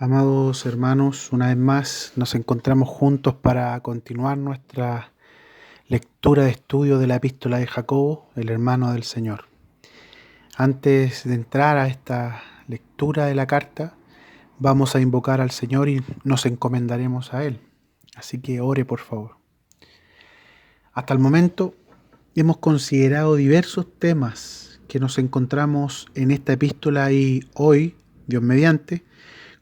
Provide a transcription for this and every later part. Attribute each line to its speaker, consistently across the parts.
Speaker 1: Amados hermanos, una vez más nos encontramos juntos para continuar nuestra lectura de estudio de la epístola de Jacobo, el hermano del Señor. Antes de entrar a esta lectura de la carta, vamos a invocar al Señor y nos encomendaremos a Él. Así que ore, por favor. Hasta el momento hemos considerado diversos temas que nos encontramos en esta epístola y hoy, Dios mediante,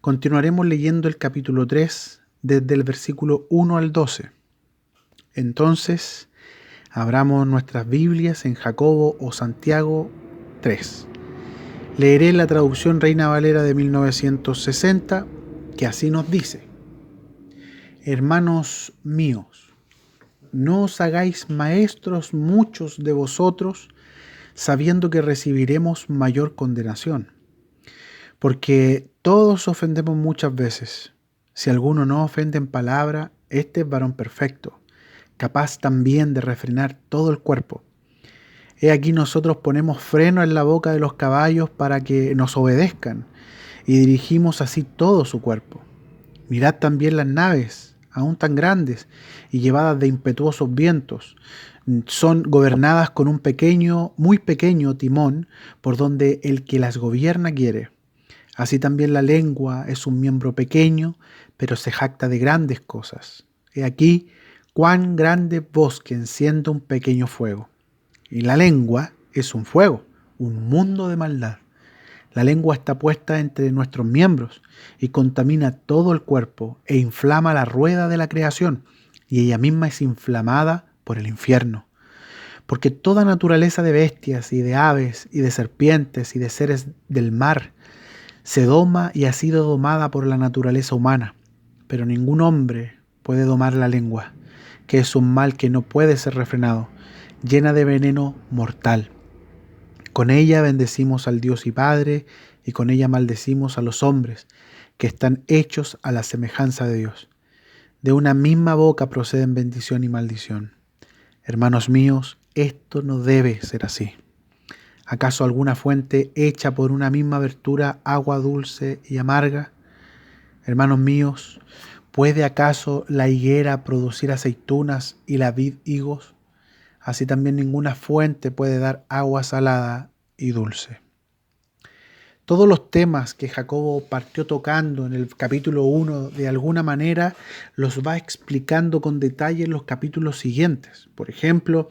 Speaker 1: continuaremos leyendo el capítulo 3 desde el versículo 1 al 12. Entonces, abramos nuestras Biblias en Jacobo o Santiago 3. Leeré la traducción Reina Valera de 1960, que así nos dice: Hermanos míos, no os hagáis maestros muchos de vosotros, sabiendo que recibiremos mayor condenación. Porque todos ofendemos muchas veces. Si alguno no ofende en palabra, este es varón perfecto, capaz también de refrenar todo el cuerpo. He aquí nosotros ponemos freno en la boca de los caballos para que nos obedezcan, y dirigimos así todo su cuerpo. Mirad también las naves, aún tan grandes y llevadas de impetuosos vientos, son gobernadas con un pequeño, muy pequeño timón, por donde el que las gobierna quiere. Así también la lengua es un miembro pequeño, pero se jacta de grandes cosas. He aquí cuán grande bosque enciende un pequeño fuego. Y la lengua es un fuego, un mundo de maldad. La lengua está puesta entre nuestros miembros y contamina todo el cuerpo e inflama la rueda de la creación, y ella misma es inflamada por el infierno. Porque toda naturaleza de bestias y de aves y de serpientes y de seres del mar se doma y ha sido domada por la naturaleza humana, pero ningún hombre puede domar la lengua, que es un mal que no puede ser refrenado, llena de veneno mortal. Con ella bendecimos al Dios y Padre, y con ella maldecimos a los hombres, que están hechos a la semejanza de Dios. De una misma boca proceden bendición y maldición. Hermanos míos, esto no debe ser así. ¿Acaso alguna fuente echa por una misma abertura agua dulce y amarga? Hermanos míos, ¿puede acaso la higuera producir aceitunas y la vid higos? Así también ninguna fuente puede dar agua salada y dulce. Todos los temas que Jacobo partió tocando en el capítulo 1, de alguna manera los va explicando con detalle en los capítulos siguientes. Por ejemplo,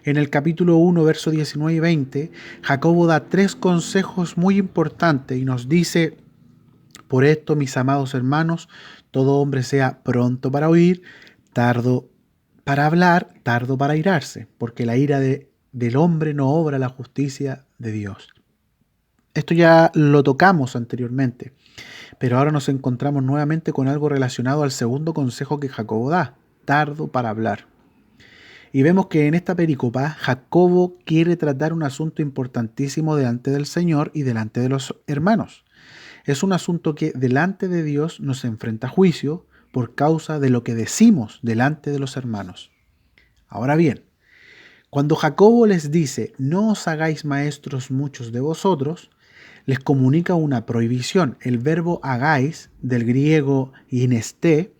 Speaker 1: en el capítulo 1, versos 19 y 20, Jacobo da 3 consejos muy importantes y nos dice: por esto, mis amados hermanos, todo hombre sea pronto para oír, tardo para hablar, tardo para airarse, porque la ira del hombre no obra la justicia de Dios. Esto ya lo tocamos anteriormente, pero ahora nos encontramos nuevamente con algo relacionado al segundo consejo que Jacobo da: tardo para hablar. Y vemos que en esta pericopa Jacobo quiere tratar un asunto importantísimo delante del Señor y delante de los hermanos. Es un asunto que delante de Dios nos enfrenta a juicio por causa de lo que decimos delante de los hermanos. Ahora bien, cuando Jacobo les dice: no os hagáis maestros muchos de vosotros, les comunica una prohibición. El verbo hagáis, del griego inesté,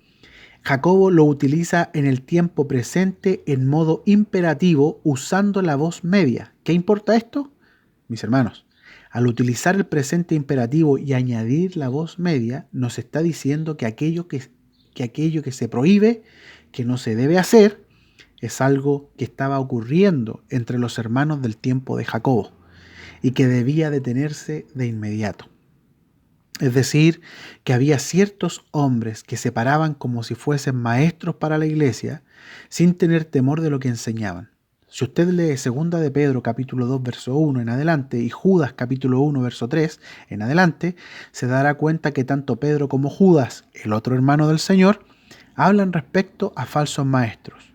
Speaker 1: Jacobo lo utiliza en el tiempo presente en modo imperativo usando la voz media. ¿Qué importa esto? Mis hermanos, al utilizar el presente imperativo y añadir la voz media, nos está diciendo que aquello que se prohíbe, que no se debe hacer, es algo que estaba ocurriendo entre los hermanos del tiempo de Jacobo y que debía detenerse de inmediato. Es decir, que había ciertos hombres que se paraban como si fuesen maestros para la iglesia sin tener temor de lo que enseñaban. Si usted lee 2 de Pedro capítulo 2 verso 1 en adelante y Judas capítulo 1 verso 3 en adelante, se dará cuenta que tanto Pedro como Judas, el otro hermano del Señor, hablan respecto a falsos maestros.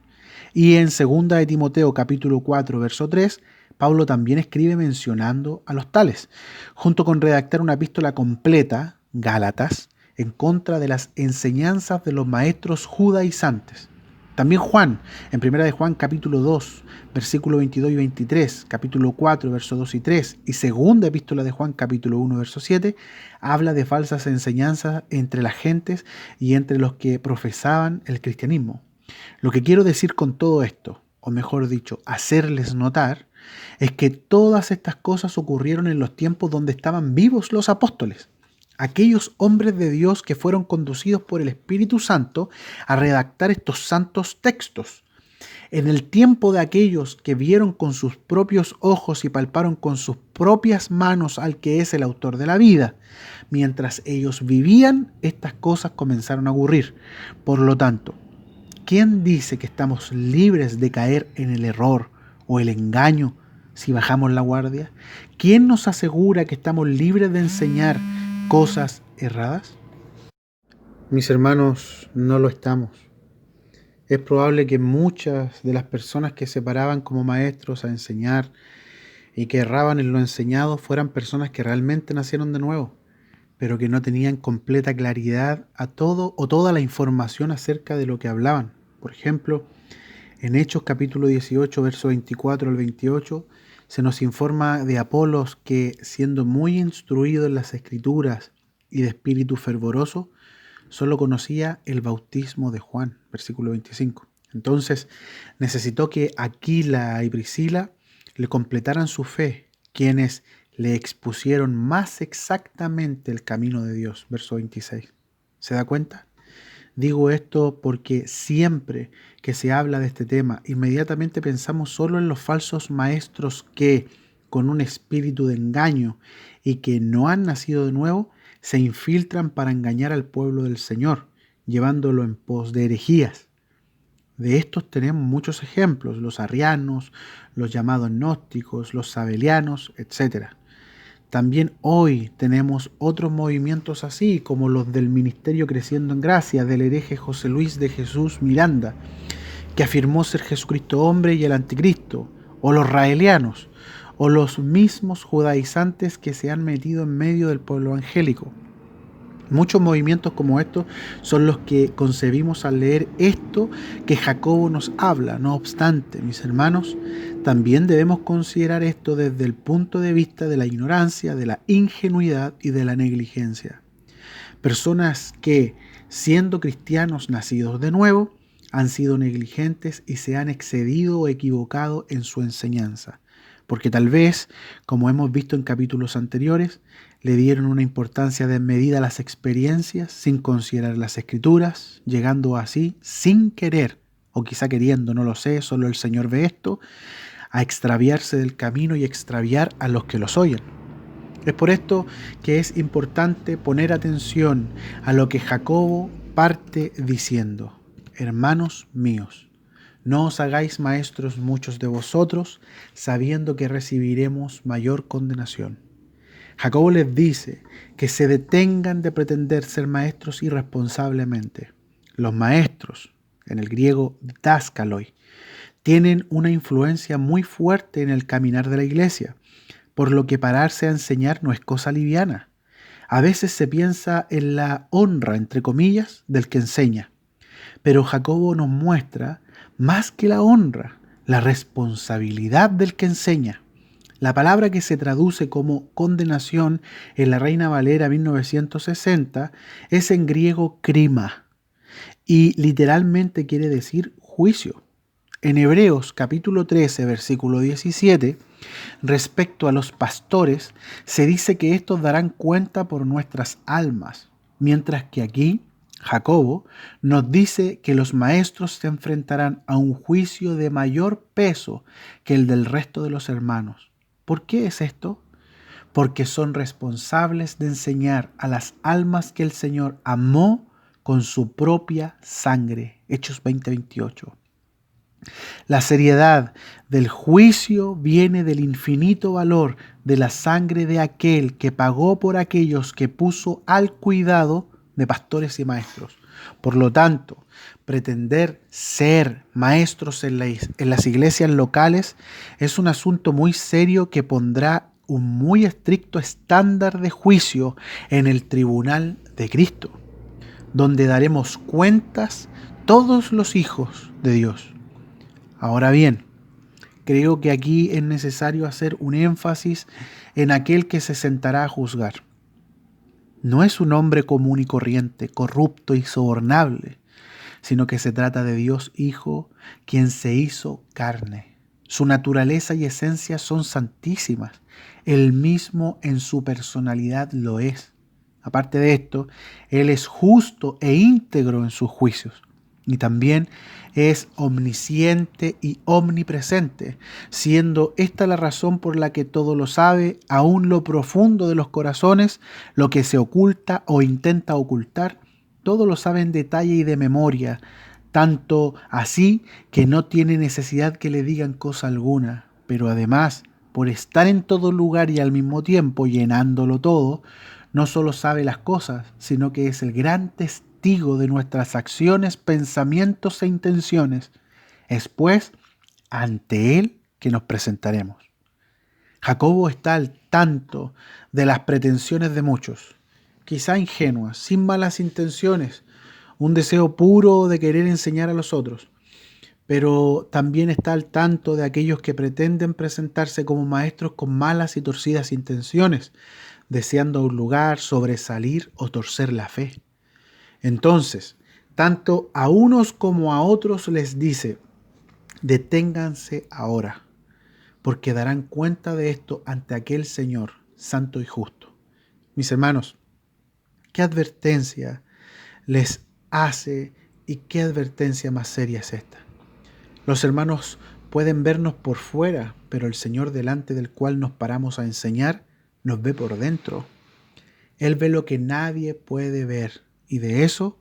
Speaker 1: Y en 2 de Timoteo capítulo 4 verso 3, Pablo también escribe mencionando a los tales, junto con redactar una epístola completa, Gálatas, en contra de las enseñanzas de los maestros judaizantes. También Juan, en Primera de Juan capítulo 2, versículo 22 y 23, capítulo 4, versos 2 y 3, y Segunda Epístola de Juan capítulo 1, verso 7, habla de falsas enseñanzas entre las gentes y entre los que profesaban el cristianismo. Lo que quiero decir con todo esto, o mejor dicho, hacerles notar, es que todas estas cosas ocurrieron en los tiempos donde estaban vivos los apóstoles, aquellos hombres de Dios que fueron conducidos por el Espíritu Santo a redactar estos santos textos. En el tiempo de aquellos que vieron con sus propios ojos y palparon con sus propias manos al que es el autor de la vida. Mientras ellos vivían, estas cosas comenzaron a ocurrir. Por lo tanto, ¿quién dice que estamos libres de caer en el error o el engaño si bajamos la guardia? ¿Quién nos asegura que estamos libres de enseñar cosas erradas? Mis hermanos, no lo estamos. Es probable que muchas de las personas que se paraban como maestros a enseñar y que erraban en lo enseñado fueran personas que realmente nacieron de nuevo, pero que no tenían completa claridad a todo o toda la información acerca de lo que hablaban. Por ejemplo, en Hechos capítulo 18, verso 24 al 28, se nos informa de Apolos que, siendo muy instruido en las Escrituras y de espíritu fervoroso, solo conocía el bautismo de Juan, versículo 25. Entonces necesitó que Aquila y Priscila le completaran su fe, quienes le expusieron más exactamente el camino de Dios, verso 26. ¿Se da cuenta? Digo esto porque siempre que se habla de este tema, inmediatamente pensamos solo en los falsos maestros que, con un espíritu de engaño y que no han nacido de nuevo, se infiltran para engañar al pueblo del Señor, llevándolo en pos de herejías. De estos tenemos muchos ejemplos, los arrianos, los llamados gnósticos, los sabelianos, etc. También hoy tenemos otros movimientos así, como los del Ministerio Creciendo en Gracia, del hereje José Luis de Jesús Miranda, que afirmó ser Jesucristo hombre y el anticristo, o los raelianos, o los mismos judaizantes que se han metido en medio del pueblo angélico. Muchos movimientos como estos son los que concebimos al leer esto que Jacobo nos habla. No obstante, mis hermanos, también debemos considerar esto desde el punto de vista de la ignorancia, de la ingenuidad y de la negligencia. Personas que, siendo cristianos nacidos de nuevo, han sido negligentes y se han excedido o equivocado en su enseñanza. Porque tal vez, como hemos visto en capítulos anteriores, le dieron una importancia desmedida a las experiencias sin considerar las Escrituras, llegando así, sin querer, o quizá queriendo, no lo sé, solo el Señor ve esto, a extraviarse del camino y extraviar a los que los oyen. Es por esto que es importante poner atención a lo que Jacobo parte diciendo: hermanos míos, no os hagáis maestros muchos de vosotros, sabiendo que recibiremos mayor condenación. Jacobo les dice que se detengan de pretender ser maestros irresponsablemente. Los maestros, en el griego dáskaloi, tienen una influencia muy fuerte en el caminar de la iglesia, por lo que pararse a enseñar no es cosa liviana. A veces se piensa en la honra, entre comillas, del que enseña, pero Jacobo nos muestra más que la honra, la responsabilidad del que enseña. La palabra que se traduce como condenación en la Reina Valera 1960 es en griego krima y literalmente quiere decir juicio. En Hebreos capítulo 13, versículo 17, respecto a los pastores, se dice que estos darán cuenta por nuestras almas, mientras que aquí Jacobo nos dice que los maestros se enfrentarán a un juicio de mayor peso que el del resto de los hermanos. ¿Por qué es esto? Porque son responsables de enseñar a las almas que el Señor amó con su propia sangre. Hechos 20:28. La seriedad del juicio viene del infinito valor de la sangre de aquel que pagó por aquellos que puso al cuidado de pastores y maestros. Por lo tanto, pretender ser maestros en las iglesias locales es un asunto muy serio que pondrá un muy estricto estándar de juicio en el tribunal de Cristo, donde daremos cuentas todos los hijos de Dios. Ahora bien, creo que aquí es necesario hacer un énfasis en aquel que se sentará a juzgar. No es un hombre común y corriente, corrupto y sobornable, sino que se trata de Dios Hijo, quien se hizo carne. Su naturaleza y esencia son santísimas. Él mismo en su personalidad lo es. Aparte de esto, Él es justo e íntegro en sus juicios. Y también es omnisciente y omnipresente, siendo esta la razón por la que todo lo sabe, aún lo profundo de los corazones, lo que se oculta o intenta ocultar, todo lo sabe en detalle y de memoria, tanto así que no tiene necesidad que le digan cosa alguna, pero además, por estar en todo lugar y al mismo tiempo llenándolo todo, no solo sabe las cosas, sino que es el gran testigo de nuestras acciones, pensamientos e intenciones. Es pues ante Él que nos presentaremos. Jacobo está al tanto de las pretensiones de muchos, quizá ingenuas, sin malas intenciones, un deseo puro de querer enseñar a los otros, pero también está al tanto de aquellos que pretenden presentarse como maestros con malas y torcidas intenciones, deseando un lugar, sobresalir o torcer la fe. Entonces, tanto a unos como a otros les dice, deténganse ahora, porque darán cuenta de esto ante aquel Señor santo y justo. Mis hermanos, ¿qué advertencia les hace y qué advertencia más seria es esta? Los hermanos pueden vernos por fuera, pero el Señor delante del cual nos paramos a enseñar nos ve por dentro. Él ve lo que nadie puede ver y de eso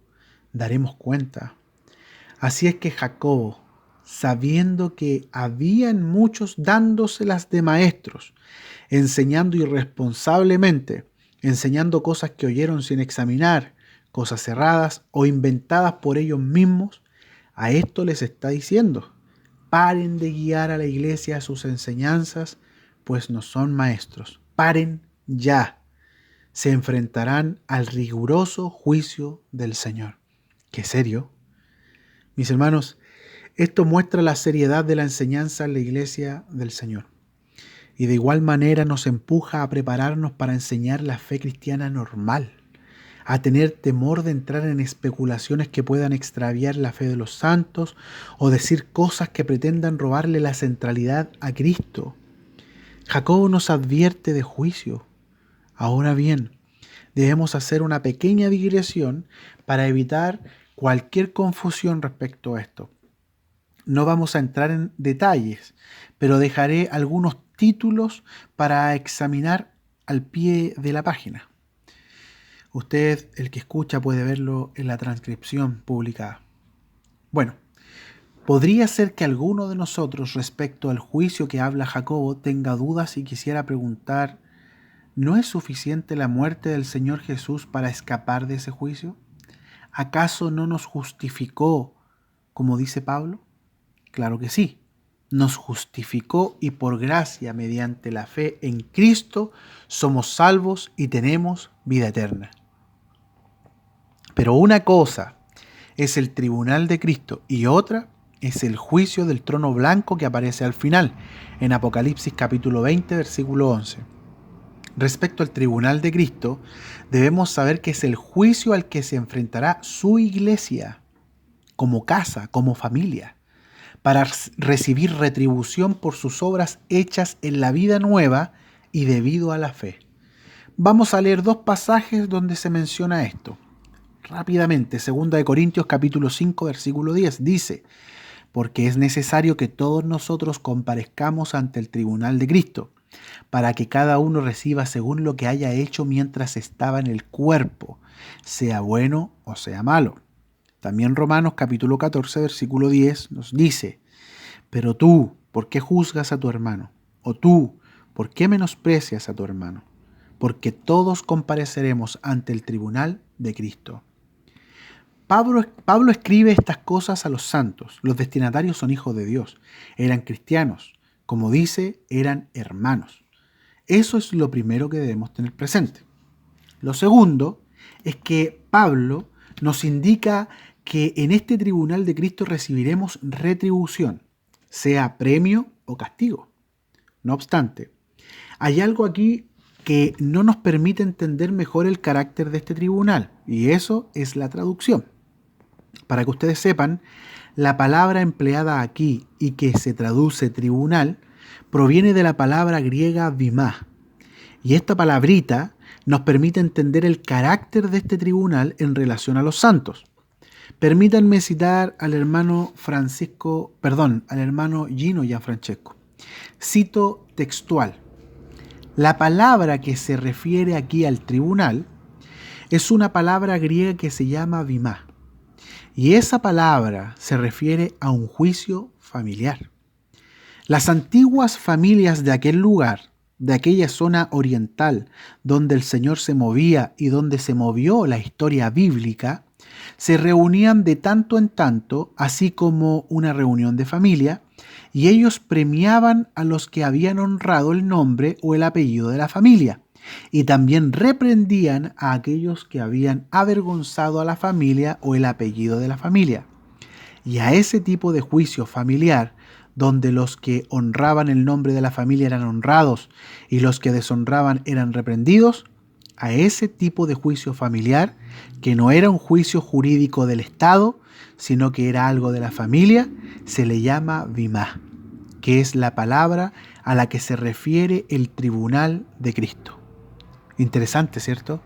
Speaker 1: daremos cuenta. Así es que Jacobo, sabiendo que habían muchos dándoselas de maestros, enseñando irresponsablemente, enseñando cosas que oyeron sin examinar, cosas cerradas o inventadas por ellos mismos, a esto les está diciendo, paren de guiar a la iglesia a sus enseñanzas, pues no son maestros. Paren ya. Se enfrentarán al riguroso juicio del Señor. ¡Qué serio! Mis hermanos, esto muestra la seriedad de la enseñanza en la iglesia del Señor. Y de igual manera nos empuja a prepararnos para enseñar la fe cristiana normal, a tener temor de entrar en especulaciones que puedan extraviar la fe de los santos o decir cosas que pretendan robarle la centralidad a Cristo. Jacobo nos advierte de juicio. Ahora bien, debemos hacer una pequeña digresión para evitar cualquier confusión respecto a esto. No vamos a entrar en detalles, pero dejaré algunos títulos para examinar al pie de la página. Usted, el que escucha, puede verlo en la transcripción publicada. Bueno, podría ser que alguno de nosotros respecto al juicio que habla Jacobo tenga dudas y quisiera preguntar, ¿no es suficiente la muerte del Señor Jesús para escapar de ese juicio? ¿Acaso no nos justificó, como dice Pablo? Claro que sí. Nos justificó y por gracia, mediante la fe en Cristo, somos salvos y tenemos vida eterna. Pero una cosa es el tribunal de Cristo y otra es el juicio del trono blanco que aparece al final, en Apocalipsis capítulo 20, versículo 11. Respecto al tribunal de Cristo, debemos saber que es el juicio al que se enfrentará su iglesia, como casa, como familia, para recibir retribución por sus obras hechas en la vida nueva y debido a la fe. Vamos a leer dos pasajes donde se menciona esto. Rápidamente, 2 Corintios capítulo 5, versículo 10, dice, porque es necesario que todos nosotros comparezcamos ante el tribunal de Cristo, para que cada uno reciba según lo que haya hecho mientras estaba en el cuerpo, sea bueno o sea malo. También Romanos capítulo 14, versículo 10 nos dice, pero tú, ¿por qué juzgas a tu hermano? O tú, ¿por qué menosprecias a tu hermano? Porque todos compareceremos ante el tribunal de Cristo. Pablo escribe estas cosas a los santos. Los destinatarios son hijos de Dios. Eran cristianos. Como dice, eran hermanos. Eso es lo primero que debemos tener presente. Lo segundo es que Pablo nos indica que en este tribunal de Cristo recibiremos retribución, sea premio o castigo. No obstante, hay algo aquí que no nos permite entender mejor el carácter de este tribunal, y eso es la traducción. Para que ustedes sepan, la palabra empleada aquí y que se traduce tribunal proviene de la palabra griega bimá, y esta palabrita nos permite entender el carácter de este tribunal en relación a los santos. Permítanme citar al hermano al hermano Gino Gianfrancesco. Cito textual. La palabra que se refiere aquí al tribunal es una palabra griega que se llama bimá. Y esa palabra se refiere a un juicio familiar. Las antiguas familias de aquel lugar, de aquella zona oriental, donde el Señor se movía y donde se movió la historia bíblica, se reunían de tanto en tanto, así como una reunión de familia, y ellos premiaban a los que habían honrado el nombre o el apellido de la familia, y también reprendían a aquellos que habían avergonzado a la familia o el apellido de la familia. Y a ese tipo de juicio familiar, donde los que honraban el nombre de la familia eran honrados y los que deshonraban eran reprendidos, a ese tipo de juicio familiar, que no era un juicio jurídico del Estado, sino que era algo de la familia, se le llama bimá, que es la palabra a la que se refiere el tribunal de Cristo. Interesante, ¿cierto?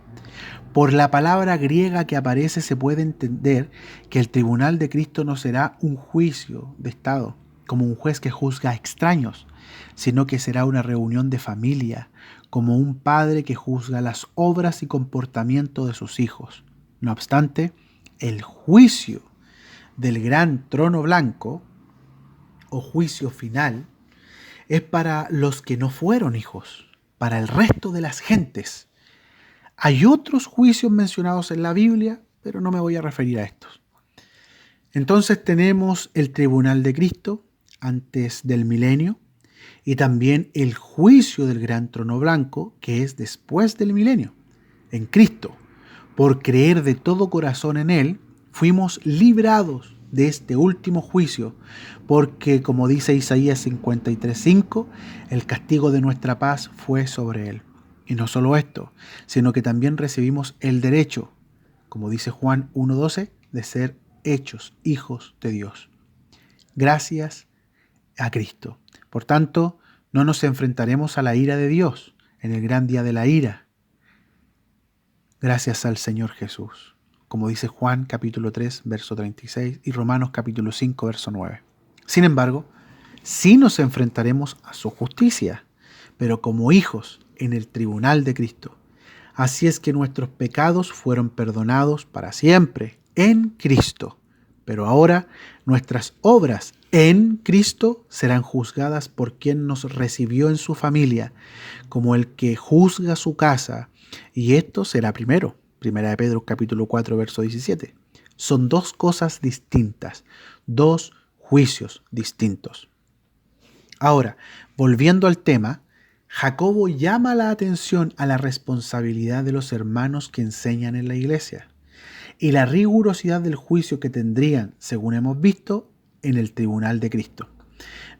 Speaker 1: Por la palabra griega que aparece se puede entender que el tribunal de Cristo no será un juicio de Estado, como un juez que juzga a extraños, sino que será una reunión de familia, como un padre que juzga las obras y comportamiento de sus hijos. No obstante, el juicio del gran trono blanco, o juicio final, es para los que no fueron hijos, para el resto de las gentes. Hay otros juicios mencionados en la Biblia, pero no me voy a referir a estos. Entonces tenemos el tribunal de Cristo antes del milenio y también el juicio del gran trono blanco, que es después del milenio. En Cristo, por creer de todo corazón en Él, fuimos librados de este último juicio, porque como dice Isaías 53:5, el castigo de nuestra paz fue sobre Él. Y no solo esto, sino que también recibimos el derecho, como dice Juan 1:12, de ser hechos hijos de Dios. Gracias a Cristo. Por tanto, no nos enfrentaremos a la ira de Dios en el gran día de la ira. Gracias al Señor Jesús, como dice Juan capítulo 3, verso 36 y Romanos capítulo 5, verso 9. Sin embargo, sí nos enfrentaremos a su justicia, pero como hijos en el tribunal de Cristo. Así es que nuestros pecados fueron perdonados para siempre en Cristo. Pero ahora nuestras obras en Cristo serán juzgadas por quien nos recibió en su familia, como el que juzga su casa, y esto será primero. Primera de Pedro capítulo 4, verso 17. Son dos cosas distintas, dos juicios distintos. Ahora, volviendo al tema, Jacobo llama la atención a la responsabilidad de los hermanos que enseñan en la iglesia y la rigurosidad del juicio que tendrían, según hemos visto, en el tribunal de Cristo.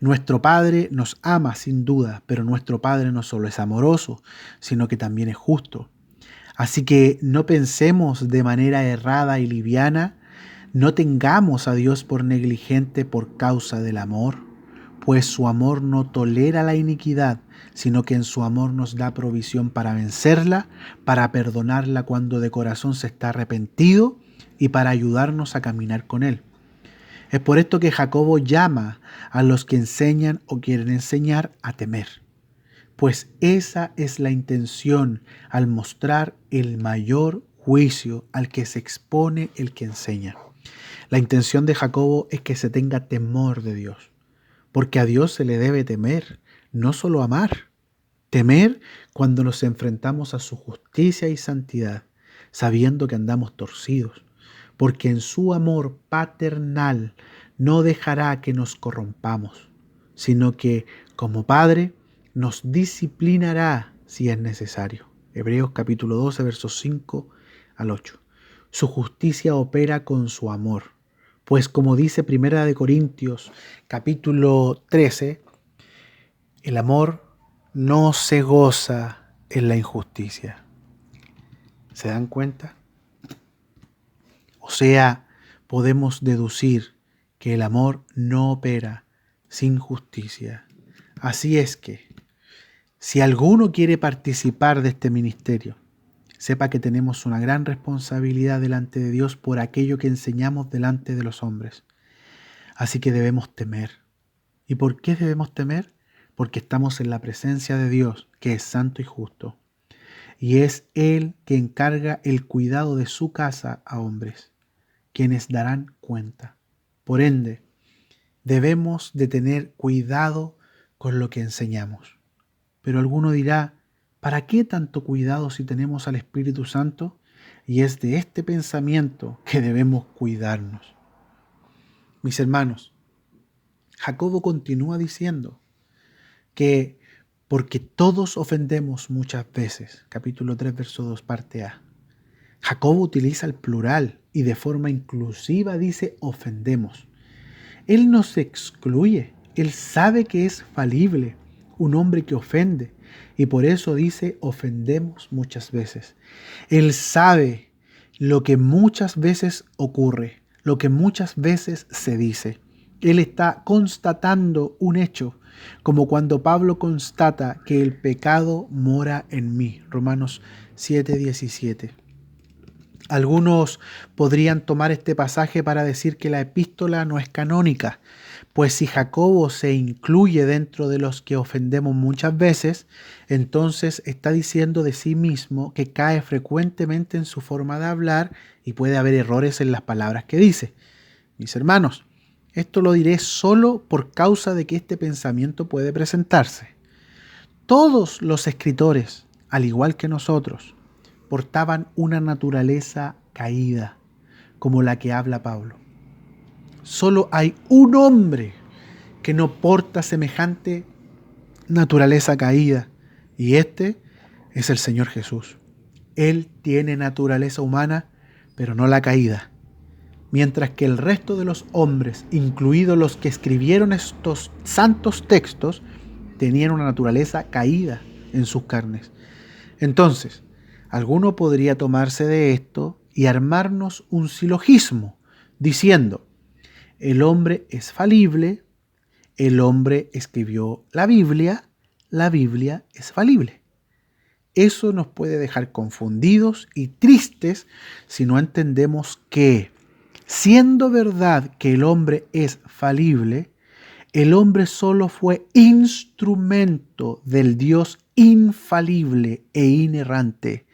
Speaker 1: Nuestro Padre nos ama sin duda, pero nuestro Padre no solo es amoroso, sino que también es justo. Así que no pensemos de manera errada y liviana, no tengamos a Dios por negligente por causa del amor, pues su amor no tolera la iniquidad, sino que en su amor nos da provisión para vencerla, para perdonarla cuando de corazón se está arrepentido y para ayudarnos a caminar con Él. Es por esto que Jacobo llama a los que enseñan o quieren enseñar a temer, pues esa es la intención al mostrar el mayor juicio al que se expone el que enseña. La intención de Jacobo es que se tenga temor de Dios, porque a Dios se le debe temer, no solo amar. Temer cuando nos enfrentamos a su justicia y santidad, sabiendo que andamos torcidos, porque en su amor paternal no dejará que nos corrompamos, sino que, como Padre, nos disciplinará si es necesario. Hebreos capítulo 12, versos 5 al 8. Su justicia opera con su amor. Pues como dice Primera de Corintios, capítulo 13, el amor no se goza en la injusticia. ¿Se dan cuenta? O sea, podemos deducir que el amor no opera sin justicia. Así es que, si alguno quiere participar de este ministerio, sepa que tenemos una gran responsabilidad delante de Dios por aquello que enseñamos delante de los hombres. Así que debemos temer. ¿Y por qué debemos temer? Porque estamos en la presencia de Dios, que es santo y justo. Y es Él que encarga el cuidado de su casa a hombres, quienes darán cuenta. Por ende, debemos de tener cuidado con lo que enseñamos. Pero alguno dirá, ¿para qué tanto cuidado si tenemos al Espíritu Santo? Y es de este pensamiento que debemos cuidarnos. Mis hermanos, Jacobo continúa diciendo que porque todos ofendemos muchas veces, capítulo 3, verso 2, parte A. Jacobo utiliza el plural y de forma inclusiva dice ofendemos. Él no se excluye, él sabe que es falible, un hombre que ofende, y por eso dice ofendemos muchas veces. Él sabe lo que muchas veces ocurre, lo que muchas veces se dice. Él está constatando un hecho, como cuando Pablo constata que el pecado mora en mí. Romanos 7:17. Algunos podrían tomar este pasaje para decir que la epístola no es canónica, pues si Jacobo se incluye dentro de los que ofendemos muchas veces, entonces está diciendo de sí mismo que cae frecuentemente en su forma de hablar y puede haber errores en las palabras que dice. Mis hermanos, esto lo diré solo por causa de que este pensamiento puede presentarse. Todos los escritores, al igual que nosotros, portaban una naturaleza caída, como la que habla Pablo. Solo hay un hombre que no porta semejante naturaleza caída, y este es el Señor Jesús. Él tiene naturaleza humana, pero no la caída. Mientras que el resto de los hombres, incluidos los que escribieron estos santos textos, tenían una naturaleza caída en sus carnes. Entonces, alguno podría tomarse de esto y armarnos un silogismo, diciendo, el hombre es falible, el hombre escribió la Biblia es falible. Eso nos puede dejar confundidos y tristes si no entendemos que, siendo verdad que el hombre es falible, el hombre solo fue instrumento del Dios infalible e inerrante,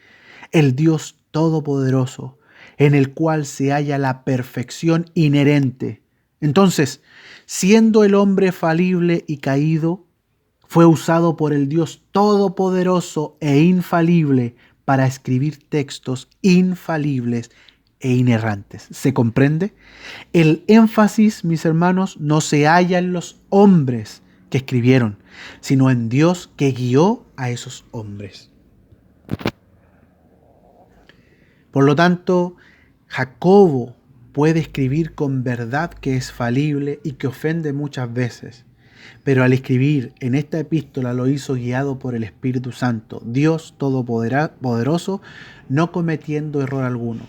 Speaker 1: el Dios todopoderoso, en el cual se halla la perfección inherente. Entonces, siendo el hombre falible y caído, fue usado por el Dios todopoderoso e infalible para escribir textos infalibles e inerrantes. ¿Se comprende? El énfasis, mis hermanos, no se halla en los hombres que escribieron, sino en Dios que guió a esos hombres. Por lo tanto, Jacobo puede escribir con verdad que es falible y que ofende muchas veces, pero al escribir en esta epístola lo hizo guiado por el Espíritu Santo, Dios Todopoderoso, no cometiendo error alguno.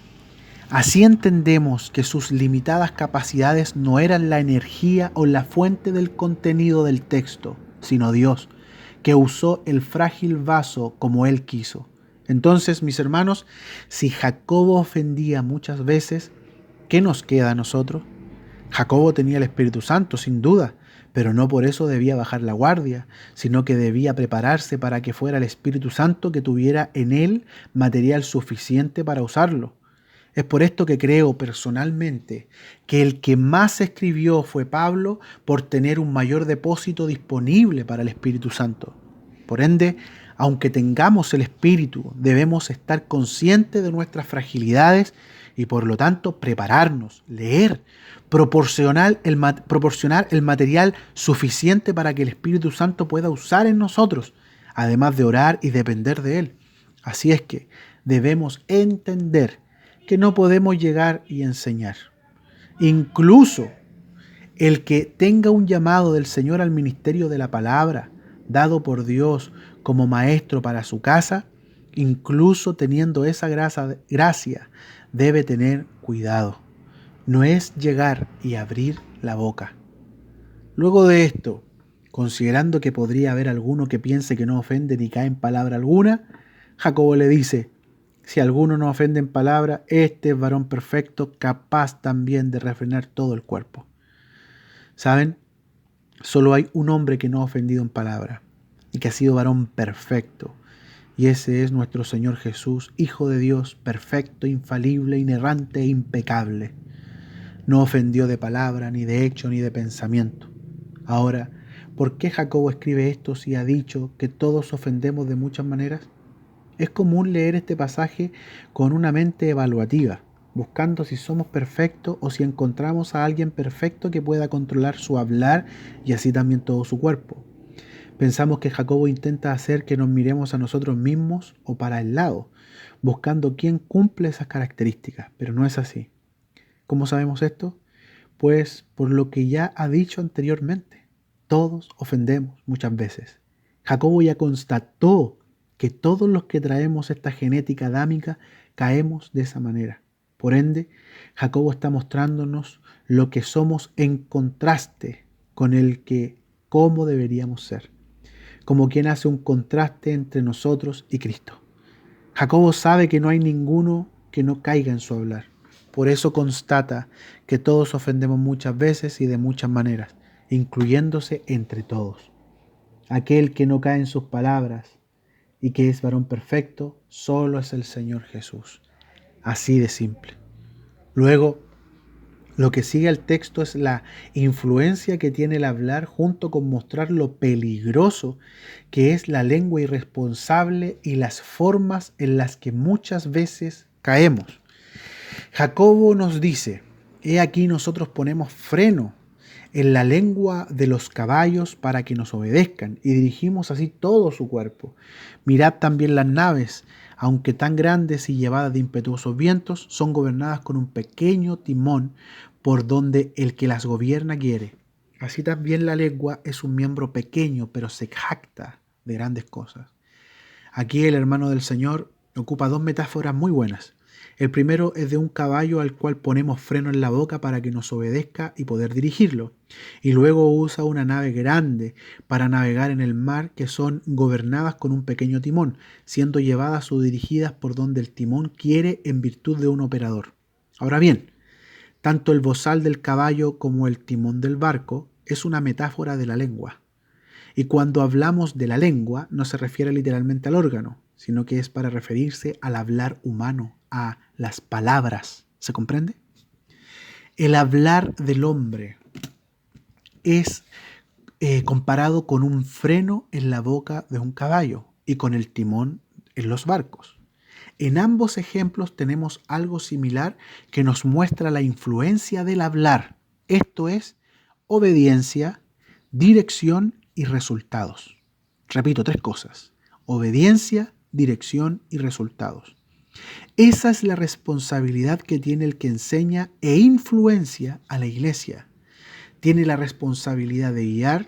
Speaker 1: Así entendemos que sus limitadas capacidades no eran la energía o la fuente del contenido del texto, sino Dios, que usó el frágil vaso como Él quiso. Entonces, mis hermanos, si Jacobo ofendía muchas veces, ¿qué nos queda a nosotros? Jacobo tenía el Espíritu Santo, sin duda, pero no por eso debía bajar la guardia, sino que debía prepararse para que fuera el Espíritu Santo que tuviera en él material suficiente para usarlo. Es por esto que creo personalmente que el que más escribió fue Pablo por tener un mayor depósito disponible para el Espíritu Santo. Por ende, aunque tengamos el Espíritu, debemos estar conscientes de nuestras fragilidades y por lo tanto prepararnos, leer, proporcionar el material suficiente para que el Espíritu Santo pueda usar en nosotros, además de orar y depender de Él. Así es que debemos entender que no podemos llegar y enseñar. Incluso el que tenga un llamado del Señor al ministerio de la palabra, dado por Dios como maestro para su casa, incluso teniendo esa gracia, debe tener cuidado. No es llegar y abrir la boca. Luego de esto, considerando que podría haber alguno que piense que no ofende ni cae en palabra alguna, Jacobo le dice: si alguno no ofende en palabra, este es varón perfecto, capaz también de refrenar todo el cuerpo. ¿Saben? Solo hay un hombre que no ha ofendido en palabra y que ha sido varón perfecto. Y ese es nuestro Señor Jesús, Hijo de Dios, perfecto, infalible, inerrante e impecable. No ofendió de palabra, ni de hecho, ni de pensamiento. Ahora, ¿por qué Jacobo escribe esto si ha dicho que todos ofendemos de muchas maneras? Es común leer este pasaje con una mente evaluativa, buscando si somos perfectos o si encontramos a alguien perfecto que pueda controlar su hablar y así también todo su cuerpo. Pensamos que Jacobo intenta hacer que nos miremos a nosotros mismos o para el lado, buscando quién cumple esas características, pero no es así. ¿Cómo sabemos esto? Pues por lo que ya ha dicho anteriormente, todos ofendemos muchas veces. Jacobo ya constató que todos los que traemos esta genética adámica caemos de esa manera. Por ende, Jacobo está mostrándonos lo que somos en contraste con el que cómo deberíamos ser, como quien hace un contraste entre nosotros y Cristo. Jacobo sabe que no hay ninguno que no caiga en su hablar. Por eso constata que todos ofendemos muchas veces y de muchas maneras, incluyéndose entre todos. Aquel que no cae en sus palabras y que es varón perfecto, solo es el Señor Jesús. Así de simple. Luego, lo que sigue al texto es la influencia que tiene el hablar junto con mostrar lo peligroso que es la lengua irresponsable y las formas en las que muchas veces caemos. Jacobo nos dice: he aquí nosotros ponemos freno en la lengua de los caballos para que nos obedezcan y dirigimos así todo su cuerpo. Mirad también las naves, aunque tan grandes y llevadas de impetuosos vientos, son gobernadas con un pequeño timón por donde el que las gobierna quiere. Así también la lengua es un miembro pequeño, pero se jacta de grandes cosas. Aquí el hermano del Señor ocupa dos metáforas muy buenas. El primero es de un caballo al cual ponemos freno en la boca para que nos obedezca y poder dirigirlo. Y luego usa una nave grande para navegar en el mar, que son gobernadas con un pequeño timón, siendo llevadas o dirigidas por donde el timón quiere en virtud de un operador. Ahora bien, tanto el bozal del caballo como el timón del barco es una metáfora de la lengua. Y cuando hablamos de la lengua no se refiere literalmente al órgano, sino que es para referirse al hablar humano, a las palabras. ¿Se comprende? El hablar del hombre es comparado con un freno en la boca de un caballo y con el timón en los barcos. En ambos ejemplos tenemos algo similar que nos muestra la influencia del hablar. Esto es obediencia, dirección y resultados. Repito, tres cosas: obediencia, dirección y resultados. Esa es la responsabilidad que tiene el que enseña e influencia a la iglesia. Tiene la responsabilidad de guiar,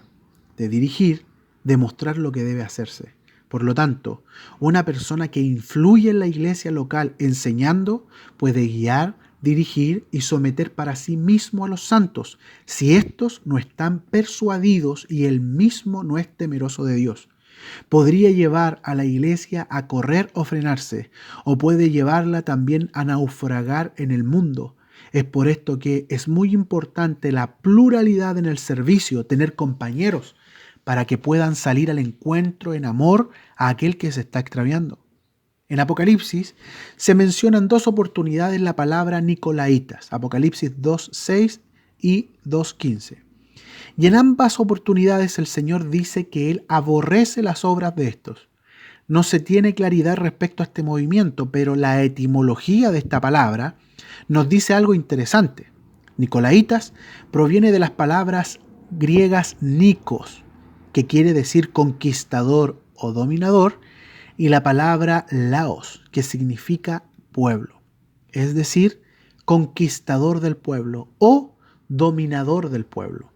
Speaker 1: de dirigir, de mostrar lo que debe hacerse. Por lo tanto, una persona que influye en la iglesia local enseñando puede guiar, dirigir y someter para sí mismo a los santos, si éstos no están persuadidos y él mismo no es temeroso de Dios. Podría llevar a la iglesia a correr o frenarse, o puede llevarla también a naufragar en el mundo. Es por esto que es muy importante la pluralidad en el servicio, tener compañeros para que puedan salir al encuentro en amor a aquel que se está extraviando. En Apocalipsis se mencionan dos oportunidades la palabra nicolaitas, Apocalipsis 2:6 y 2:15. Y en ambas oportunidades el Señor dice que Él aborrece las obras de estos. No se tiene claridad respecto a este movimiento, pero la etimología de esta palabra nos dice algo interesante. Nicolaitas proviene de las palabras griegas nikos, que quiere decir conquistador o dominador, y la palabra laos, que significa pueblo. es decir, conquistador del pueblo o dominador del pueblo.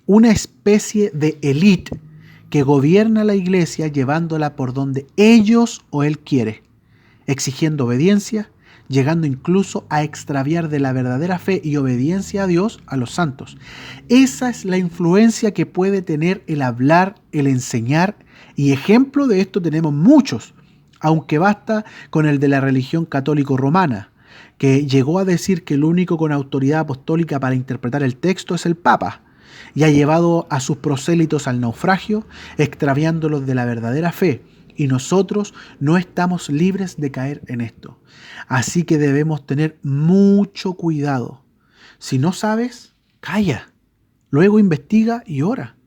Speaker 1: Una especie de élite que gobierna la iglesia llevándola por donde ellos o él quiere, exigiendo obediencia, llegando incluso a extraviar de la verdadera fe y obediencia a Dios a los santos. Esa es la influencia que puede tener el hablar, el enseñar, y ejemplo de esto tenemos muchos, aunque basta con el de la religión católico-romana, que llegó a decir que el único con autoridad apostólica para interpretar el texto es el Papa, y ha llevado a sus prosélitos al naufragio, extraviándolos de la verdadera fe, y nosotros no estamos libres de caer en esto. Así que debemos tener mucho cuidado. Si no sabes, calla. Luego investiga y ora.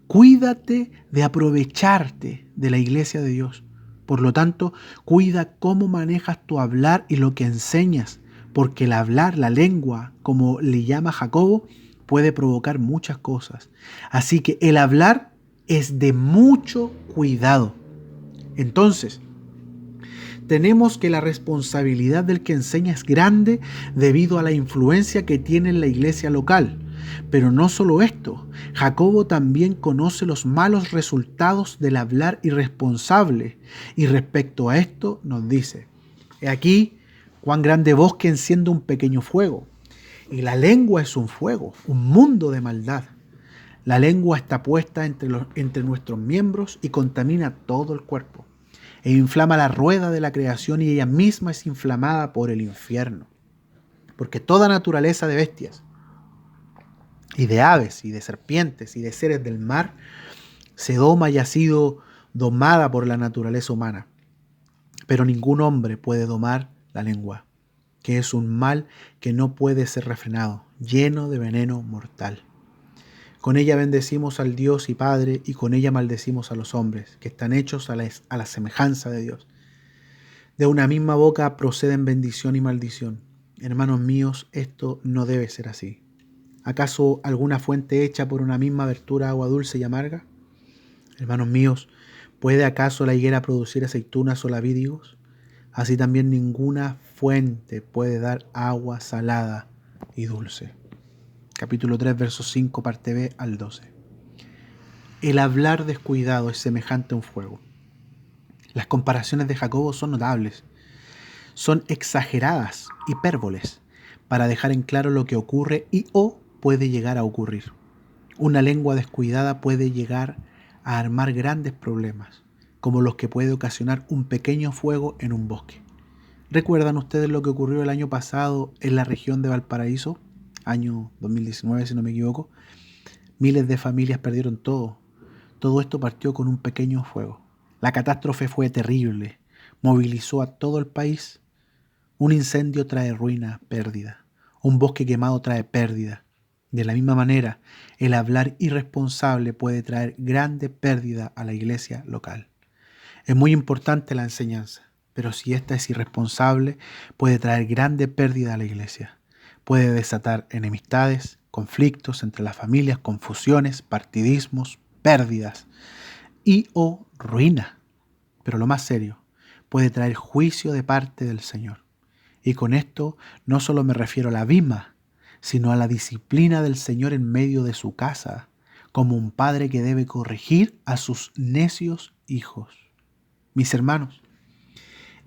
Speaker 1: Cuídate de aprovecharte de la iglesia de Dios. Por lo tanto, cuida cómo manejas tu hablar y lo que enseñas, porque el hablar, la lengua, como le llama Jacobo, puede provocar muchas cosas. Así que el hablar es de mucho cuidado. Entonces, tenemos que la responsabilidad del que enseña es grande debido a la influencia que tiene en la iglesia local. Pero no solo esto, Jacobo también conoce los malos resultados del hablar irresponsable. Y respecto a esto nos dice, he aquí cuán grande bosque enciende un pequeño fuego. Y la lengua es un fuego, un mundo de maldad. La lengua está puesta entre nuestros miembros y contamina todo el cuerpo. E inflama la rueda de la creación y ella misma es inflamada por el infierno. Porque toda naturaleza de bestias, y de aves, y de serpientes, y de seres del mar, se doma y ha sido domada por la naturaleza humana. Pero ningún hombre puede domar la lengua, que es un mal que no puede ser refrenado, lleno de veneno mortal. Con ella bendecimos al Dios y Padre, y con ella maldecimos a los hombres, que están hechos a la semejanza de Dios. De una misma boca proceden bendición y maldición. Hermanos míos, esto no debe ser así. ¿Acaso alguna fuente hecha por una misma abertura agua dulce y amarga? Hermanos míos, ¿puede acaso la higuera producir aceitunas o la vid higos? Así también ninguna fuente puede dar agua salada y dulce. Capítulo 3, versos 5, parte B al 12. El hablar descuidado es semejante a un fuego. Las comparaciones de Jacobo son notables. Son exageradas, hipérboles, para dejar en claro lo que ocurre y o puede llegar a ocurrir. Una lengua descuidada puede llegar a armar grandes problemas, como los que puede ocasionar un pequeño fuego en un bosque. ¿Recuerdan ustedes lo que ocurrió el año pasado en la región de Valparaíso? Año 2019, si no me equivoco. Miles de familias perdieron todo. Todo esto partió con un pequeño fuego. La catástrofe fue terrible. Movilizó a todo el país. Un incendio trae ruina, pérdida. Un bosque quemado trae pérdida. De la misma manera, el hablar irresponsable puede traer grande pérdida a la iglesia local. Es muy importante la enseñanza, pero si esta es irresponsable, puede traer grande pérdida a la iglesia. Puede desatar enemistades, conflictos entre las familias, confusiones, partidismos, pérdidas y o ruina. Pero lo más serio, puede traer juicio de parte del Señor. Y con esto no solo me refiero a la bima, sino a la disciplina del Señor en medio de su casa, como un padre que debe corregir a sus necios hijos. Mis hermanos,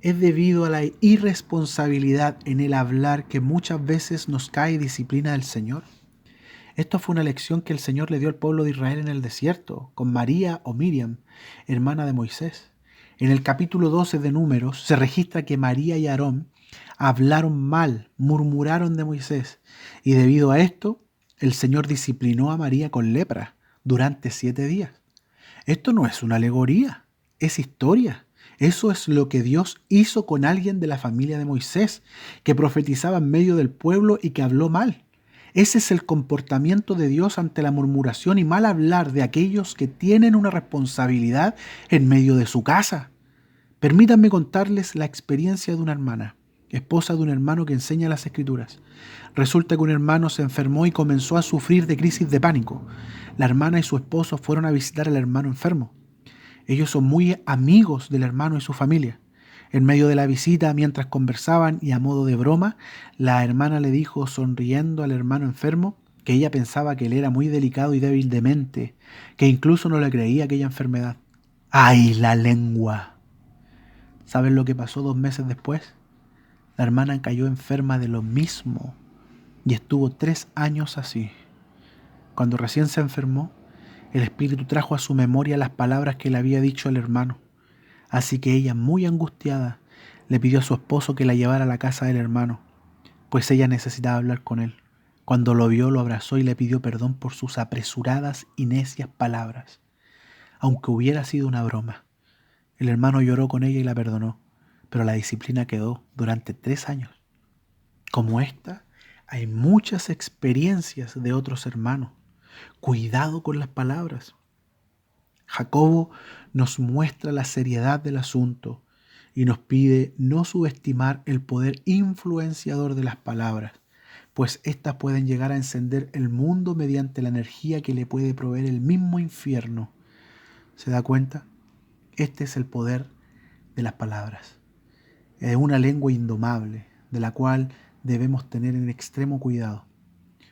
Speaker 1: es debido a la irresponsabilidad en el hablar que muchas veces nos cae disciplina del Señor. Esto fue una lección que el Señor le dio al pueblo de Israel en el desierto, con María o Miriam, hermana de Moisés. En el capítulo 12 de Números se registra que María y Aarón hablaron mal, murmuraron de Moisés, y debido a esto, el Señor disciplinó a María con lepra durante 7 días. Esto no es una alegoría, es historia. Eso es lo que Dios hizo con alguien de la familia de Moisés, que profetizaba en medio del pueblo y que habló mal. Ese es el comportamiento de Dios ante la murmuración y mal hablar de aquellos que tienen una responsabilidad en medio de su casa. Permítanme contarles la experiencia de una hermana, esposa de un hermano que enseña las Escrituras. Resulta que un hermano se enfermó y comenzó a sufrir de crisis de pánico. La hermana y su esposo fueron a visitar al hermano enfermo. Ellos son muy amigos del hermano y su familia. En medio de la visita, mientras conversaban y a modo de broma, la hermana le dijo, sonriendo al hermano enfermo, que ella pensaba que él era muy delicado y débil de mente, que incluso no le creía aquella enfermedad. ¡Ay, la lengua! ¿Saben lo que pasó 2 meses después? La hermana cayó enferma de lo mismo y estuvo 3 años así. Cuando recién se enfermó, el espíritu trajo a su memoria las palabras que le había dicho el hermano. Así que ella, muy angustiada, le pidió a su esposo que la llevara a la casa del hermano, pues ella necesitaba hablar con él. Cuando lo vio, lo abrazó y le pidió perdón por sus apresuradas y necias palabras, aunque hubiera sido una broma. El hermano lloró con ella y la perdonó, pero la disciplina quedó durante 3 años. Como esta, hay muchas experiencias de otros hermanos. Cuidado con las palabras. Jacobo nos muestra la seriedad del asunto y nos pide no subestimar el poder influenciador de las palabras, pues éstas pueden llegar a encender el mundo mediante la energía que le puede proveer el mismo infierno. ¿Se da cuenta? Este es el poder de las palabras. Es una lengua indomable, de la cual debemos tener en extremo cuidado,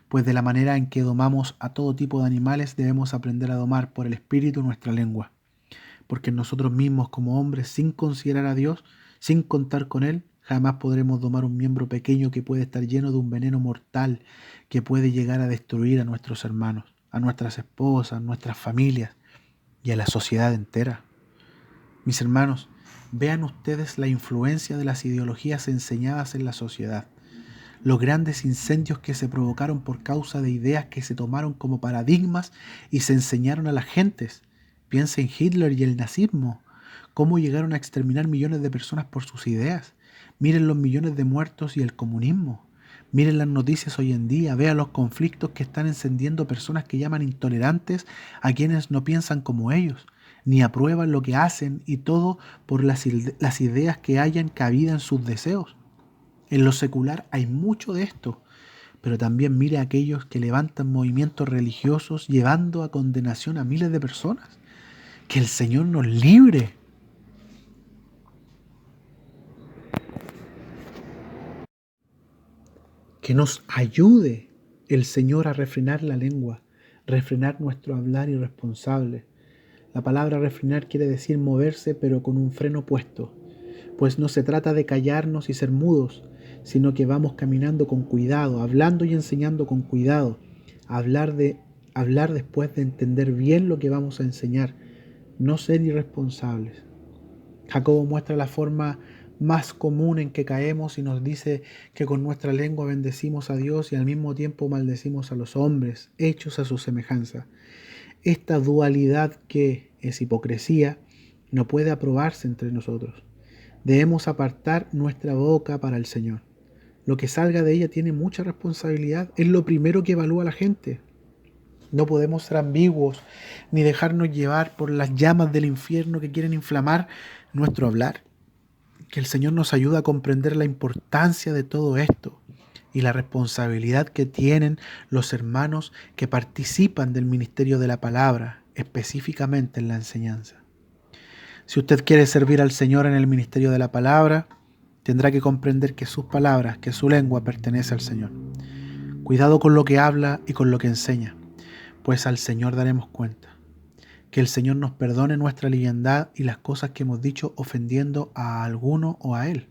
Speaker 1: pues de la manera en que domamos a todo tipo de animales debemos aprender a domar por el espíritu nuestra lengua, porque nosotros mismos como hombres, sin considerar a Dios, sin contar con Él, jamás podremos domar un miembro pequeño que puede estar lleno de un veneno mortal que puede llegar a destruir a nuestros hermanos, a nuestras esposas, nuestras familias y a la sociedad entera. Mis hermanos, vean ustedes la influencia de las ideologías enseñadas en la sociedad, los grandes incendios que se provocaron por causa de ideas que se tomaron como paradigmas y se enseñaron a las gentes. Piensa en Hitler y el nazismo, cómo llegaron a exterminar millones de personas por sus ideas. Miren los millones de muertos y el comunismo. Miren las noticias hoy en día, vean los conflictos que están encendiendo personas que llaman intolerantes a quienes no piensan como ellos, ni aprueban lo que hacen, y todo por las ideas que hayan cabida en sus deseos. En lo secular hay mucho de esto, pero también mire a aquellos que levantan movimientos religiosos llevando a condenación a miles de personas. Que el Señor nos libre. Que nos ayude el Señor a refrenar la lengua, refrenar nuestro hablar irresponsable. La palabra refrenar quiere decir moverse, pero con un freno puesto, pues no se trata de callarnos y ser mudos, sino que vamos caminando con cuidado, hablando y enseñando con cuidado, hablar después de entender bien lo que vamos a enseñar, no ser irresponsables. Jacobo muestra la forma más común en que caemos y nos dice que con nuestra lengua bendecimos a Dios y al mismo tiempo maldecimos a los hombres, hechos a su semejanza. Esta dualidad, que es hipocresía, no puede aprobarse entre nosotros. Debemos apartar nuestra boca para el Señor. Lo que salga de ella tiene mucha responsabilidad. Es lo primero que evalúa la gente. No podemos ser ambiguos ni dejarnos llevar por las llamas del infierno que quieren inflamar nuestro hablar. Que el Señor nos ayude a comprender la importancia de todo esto y la responsabilidad que tienen los hermanos que participan del ministerio de la palabra, específicamente en la enseñanza. Si usted quiere servir al Señor en el ministerio de la palabra, tendrá que comprender que sus palabras, que su lengua pertenece al Señor. Cuidado con lo que habla y con lo que enseña, pues al Señor daremos cuenta. Que el Señor nos perdone nuestra liviandad y las cosas que hemos dicho ofendiendo a alguno o a Él.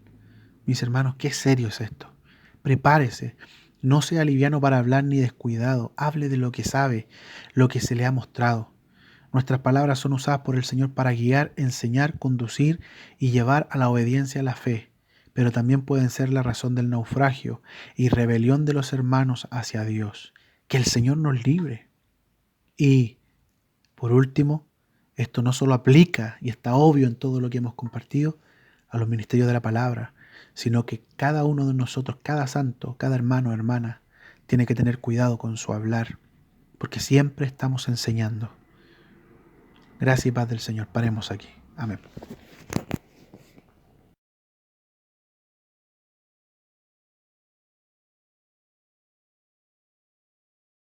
Speaker 1: Mis hermanos, qué serio es esto. Prepárese, no sea liviano para hablar ni descuidado, hable de lo que sabe, lo que se le ha mostrado. Nuestras palabras son usadas por el Señor para guiar, enseñar, conducir y llevar a la obediencia a la fe, pero también pueden ser la razón del naufragio y rebelión de los hermanos hacia Dios. Que el Señor nos libre. Y, por último, esto no solo aplica, y está obvio en todo lo que hemos compartido, a los ministerios de la palabra, sino que cada uno de nosotros, cada santo, cada hermano o hermana, tiene que tener cuidado con su hablar, porque siempre estamos enseñando. Gracias y paz del Señor. Paremos aquí. Amén.